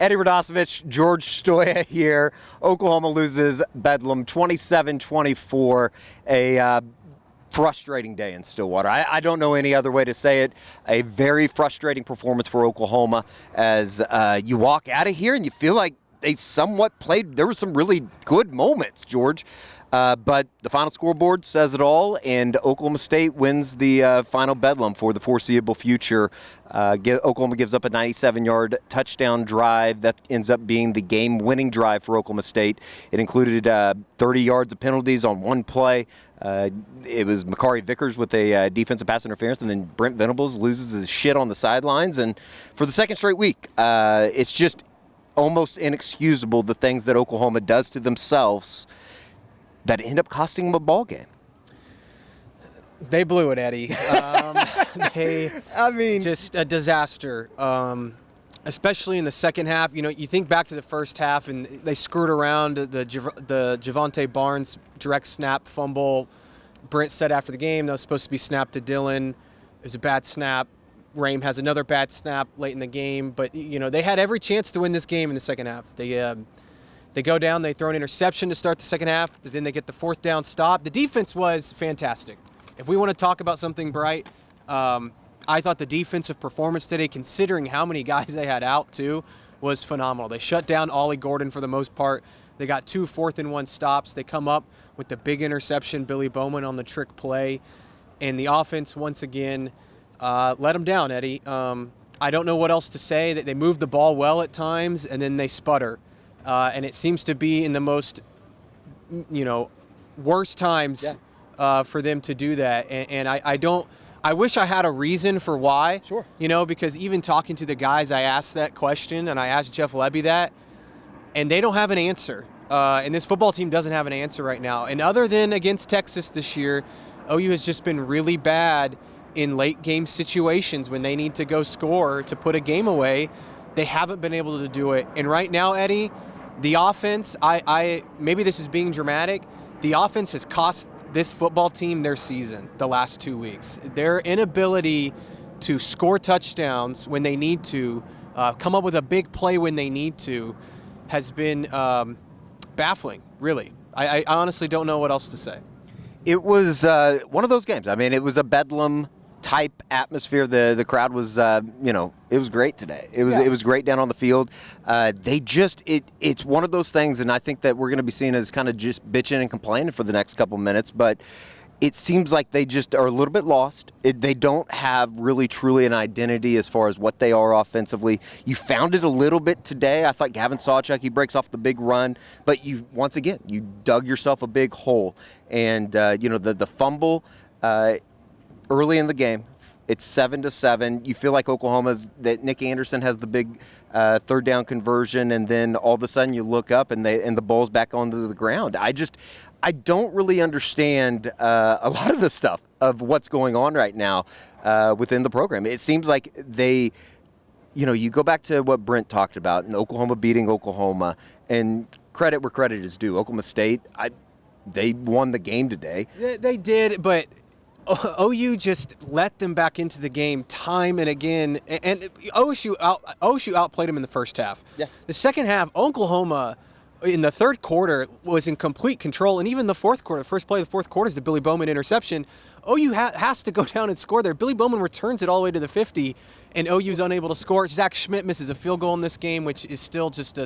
Eddie Radosevich, George Stoia here. Oklahoma loses Bedlam 27-24. A frustrating day in Stillwater. I don't know any other way to say it. A very frustrating performance for Oklahoma as you walk out of here and you feel like they somewhat played. There were some really good moments, George. But the final scoreboard says it all, and Oklahoma State wins the final Bedlam for the foreseeable future. Oklahoma gives up a 97-yard touchdown drive that ends up being the game-winning drive for Oklahoma State. It included 30 yards of penalties on one play. It was Makari Vickers with a defensive pass interference, and then Brent Venables loses his shit on the sidelines. And for the second straight week, it's just almost inexcusable the things that Oklahoma does to themselves that end up costing them a ball game. They blew it, Eddie. Just a disaster, especially in the second half. You know, you think back to the first half, and they screwed around the Javonte Barnes direct snap fumble. Brent said after the game that was supposed to be snapped to Dylan. It was a bad snap. Rahm has another bad snap late in the game. But, you know, they had every chance to win this game in the second half. They go down, they throw an interception to start the second half, but then they get the fourth down stop. The defense was fantastic. If we want to talk about something bright, I thought the defensive performance today, considering how many guys they had out too, was phenomenal. They shut down Ollie Gordon for the most part. They got 2 4th-and-1 stops. They come up with the big interception, Billy Bowman on the trick play. And the offense, once again, let them down, Eddie. I don't know what else to say. They moved the ball well at times, and then they sputter. And it seems to be in the most, worst times for them to do that. And I wish I had a reason for why. Sure. Because even talking to the guys, I asked that question, and I asked Jeff Lebby that, and they don't have an answer. And this football team doesn't have an answer right now. And other than against Texas this year, OU has just been really bad in late game situations when they need to go score to put a game away. They haven't been able to do it. And right now, Eddie, the offense, I maybe this is being dramatic, the offense has cost this football team their season the last 2 weeks. Their inability to score touchdowns when they need to, come up with a big play when they need to, has been baffling, really. I honestly don't know what else to say. It was one of those games. I mean, it was a Bedlam type atmosphere. The crowd was, it was great today. It was great down on the field. It's one of those things, and I think that we're going to be seen as kind of just bitching and complaining for the next couple minutes, but it seems like they just are a little bit lost. They don't have really truly an identity as far as what they are offensively. You found it a little bit today. I thought Gavin Sawchuk, he breaks off the big run, but you dug yourself a big hole. And, the fumble early in the game, it's 7-7. You feel like that Nick Anderson has the big third down conversion, and then all of a sudden you look up and the ball's back onto the ground. I don't really understand a lot of the stuff of what's going on right now within the program. It seems like you go back to what Brent talked about, and Oklahoma beating Oklahoma, and credit where credit is due. Oklahoma State, they won the game today. They did, but OU just let them back into the game time and again, and OSU outplayed them in the first half. Yeah. The second half, Oklahoma in the third quarter was in complete control, and even the fourth quarter, the first play of the fourth quarter is the Billy Bowman interception. OU has to go down and score there. Billy Bowman returns it all the way to the 50, and OU's unable to score. Zach Schmidt misses a field goal in this game, which is still just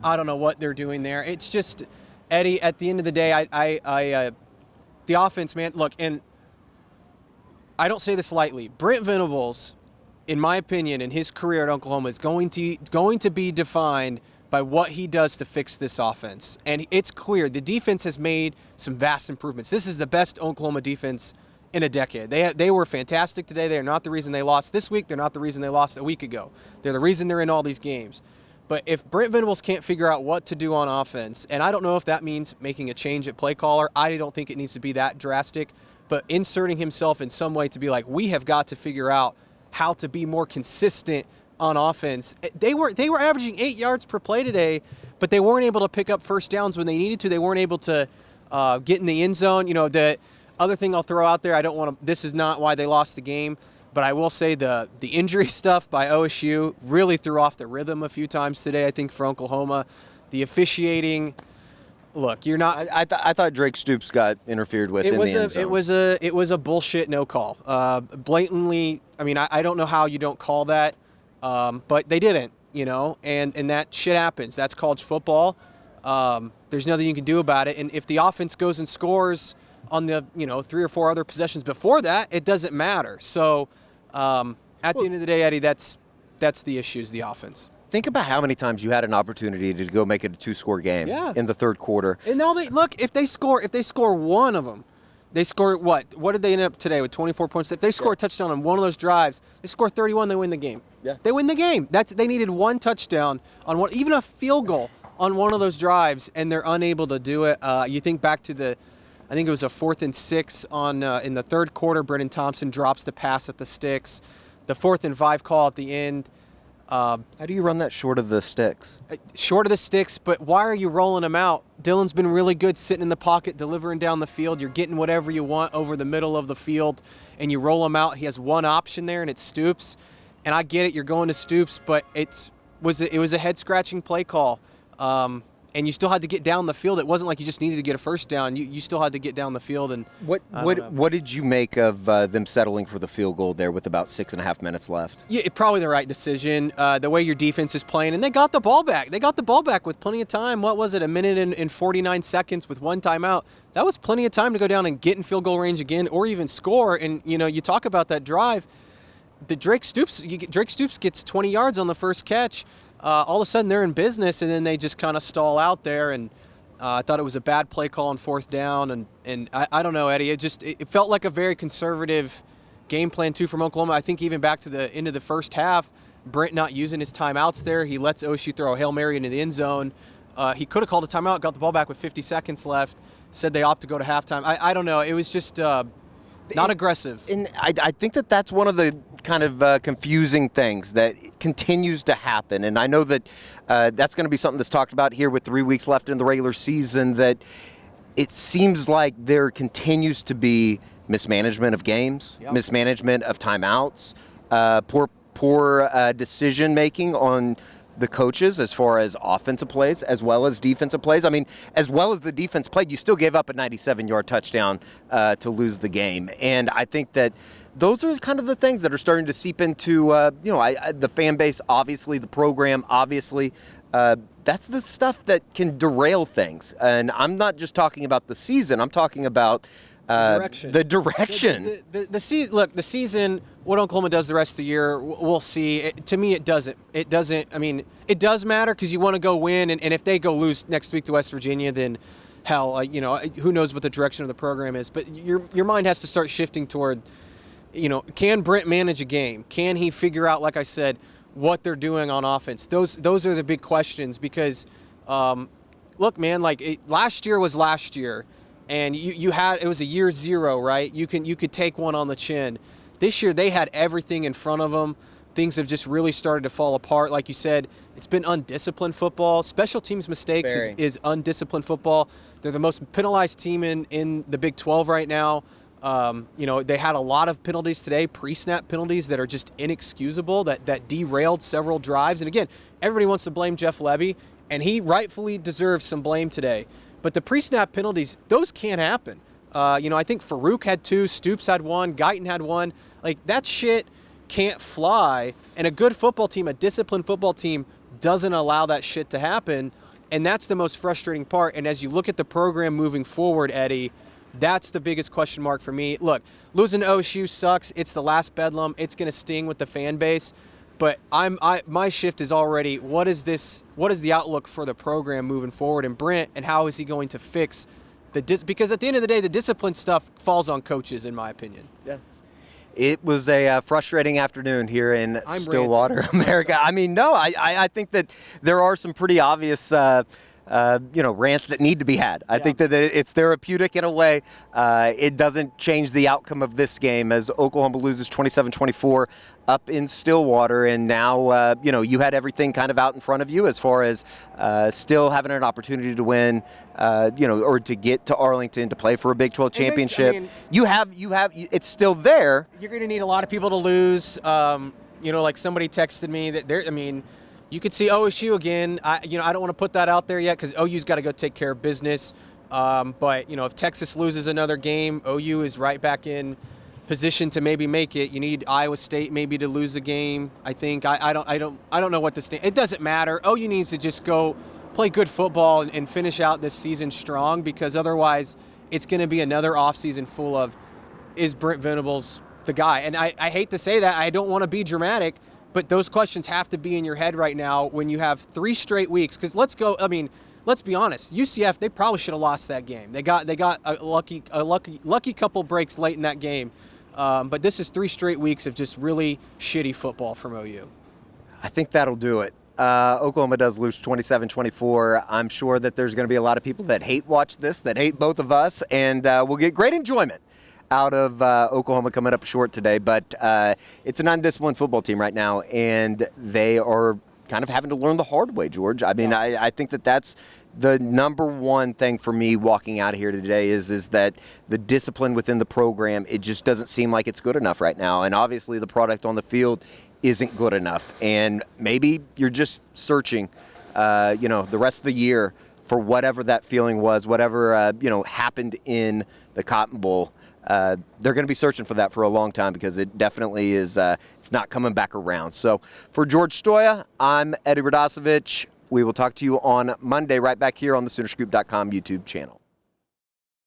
I don't know what they're doing there. It's just, Eddie, at the end of the day, the offense, man, look, and I don't say this lightly. Brent Venables, in my opinion, in his career at Oklahoma, is going to be defined by what he does to fix this offense. And it's clear the defense has made some vast improvements. This is the best Oklahoma defense in a decade. They were fantastic today. They are not the reason they lost this week. They're not the reason they lost a week ago. They're the reason they're in all these games. But if Brent Venables can't figure out what to do on offense, and I don't know if that means making a change at play caller, I don't think it needs to be that drastic, but inserting himself in some way to be like, we have got to figure out how to be more consistent on offense. They were averaging 8 yards per play today, but they weren't able to pick up first downs when they needed to. They weren't able to get in the end zone. The other thing I'll throw out there, this is not why they lost the game, But I will say the injury stuff by OSU really threw off the rhythm a few times today, I think, for Oklahoma. The officiating, look, you're not. I thought Drake Stoops got interfered with in the end zone. It was a bullshit no call. Blatantly, I mean, I don't know how you don't call that, but they didn't, and that shit happens. That's college football. There's nothing you can do about it. And if the offense goes and scores on the 3 or 4 other possessions before that, it doesn't matter. So at the end of the day, Eddie, that's the issue, is the offense. Think about how many times you had an opportunity to go make it a 2-score game in the third quarter. And now if they score one of them, they score what? What did they end up today with 24 points? If they score a touchdown on one of those drives, they score 31, they win the game. Yeah. They win the game. They needed one touchdown on one, even a field goal on one of those drives, and they're unable to do it. You think back to I think it was a 4th and 6 on in the third quarter. Brennan Thompson drops the pass at the sticks. The 4th and 5 call at the end. How do you run that short of the sticks? Short of the sticks, but why are you rolling him out? Dylan's been really good sitting in the pocket, delivering down the field. You're getting whatever you want over the middle of the field, and you roll him out. He has one option there, and it's Stoops. And I get it, you're going to Stoops, but it was a head-scratching play call. And you still had to get down the field. It wasn't like you just needed to get a first down. You still had to get down the field. And what did you make of them settling for the field goal there with about 6.5 minutes left? Yeah, probably the right decision. The way your defense is playing, and they got the ball back. They got the ball back with plenty of time. What was it? A minute and 49 seconds with one timeout. That was plenty of time to go down and get in field goal range again, or even score. And you talk about that drive. Drake Stoops gets 20 yards on the first catch. All of a sudden they're in business, and then they just kind of stall out there. And I thought it was a bad play call on 4th down. And I don't know, Eddie. It felt like a very conservative game plan too from Oklahoma. I think even back to the end of the first half, Brent not using his timeouts there. He lets OSU throw a Hail Mary into the end zone. He could have called a timeout, got the ball back with 50 seconds left. Said they opt to go to halftime. I don't know. It was just not aggressive. And I think that's one of the kind of confusing things that continues to happen. And I know that that's going to be something that's talked about here with 3 weeks left in the regular season, that it seems like there continues to be mismanagement of games, mismanagement of timeouts, poor decision-making on the coaches as far as offensive plays as well as defensive plays. I mean, as well as the defense played, you still gave up a 97-yard touchdown to lose the game. And I think that those are kind of the things that are starting to seep into, the fan base, obviously, the program, obviously. That's the stuff that can derail things. And I'm not just talking about the season. I'm talking about the direction. The season. Look, the season. What Oklahoma does the rest of the year, we'll see. To me, it doesn't. It doesn't. I mean, it does matter because you want to go win, and if they go lose next week to West Virginia, then hell, who knows what the direction of the program is. But your mind has to start shifting toward, can Brent manage a game? Can he figure out, like I said, what they're doing on offense? Those are the big questions because, look, man, last year was last year. And it was a year zero, right? You could take one on the chin. This year they had everything in front of them. Things have just really started to fall apart. Like you said, it's been undisciplined football. Special teams mistakes is undisciplined football. They're the most penalized team in the Big 12 right now. They had a lot of penalties today, pre-snap penalties that are just inexcusable, that derailed several drives. And again, everybody wants to blame Jeff Lebby, and he rightfully deserves some blame today. But the pre-snap penalties, those can't happen. I think Farouk had 2, Stoops had 1, Guyton had 1. That shit can't fly. And a good football team, a disciplined football team, doesn't allow that shit to happen. And that's the most frustrating part. And as you look at the program moving forward, Eddie, that's the biggest question mark for me. Look, losing to OSU sucks. It's the last Bedlam. It's going to sting with the fan base. But my shift is already, what is the outlook for the program moving forward, and Brent, and how is he going to fix because at the end of the day, the discipline stuff falls on coaches, in my opinion. Yeah. It was a frustrating afternoon here in Stillwater, America. I mean, no, I think that there are some pretty obvious rants that need to be had. I think that it's therapeutic in a way. It doesn't change the outcome of this game as Oklahoma loses 27-24 up in Stillwater, and now you had everything kind of out in front of you as far as still having an opportunity to win, or to get to Arlington to play for a Big 12 championship. You have it's still there. You're going to need a lot of people to lose. Like somebody texted me that you could see OSU again. I don't want to put that out there yet because OU's got to go take care of business. But if Texas loses another game, OU is right back in position to maybe make it. You need Iowa State maybe to lose a game. I think I don't know what the stand. It doesn't matter. OU needs to just go play good football and finish out this season strong, because otherwise it's going to be another offseason full of, is Brent Venables the guy? And I hate to say that. I don't want to be dramatic, but those questions have to be in your head right now when you have 3 straight weeks. Because let's be honest. UCF, they probably should have lost that game. They got a lucky couple breaks late in that game. But this is 3 straight weeks of just really shitty football from OU. I think that'll do it. Oklahoma does lose 27-24. I'm sure that there's going to be a lot of people that hate watch this, that hate both of us, and we'll get great enjoyment out of Oklahoma coming up short today. But it's an undisciplined football team right now, and they are kind of having to learn the hard way, George. I think that's the number one thing for me walking out of here today is that the discipline within the program, it just doesn't seem like it's good enough right now. And obviously the product on the field isn't good enough. And maybe you're just searching, the rest of the year for whatever that feeling was, whatever, happened in the Cotton Bowl. They're going to be searching for that for a long time, because it definitely is, it's not coming back around. So for George Stoia, I'm Eddie Radosevich. We will talk to you on Monday right back here on the SoonerScoop.com YouTube channel.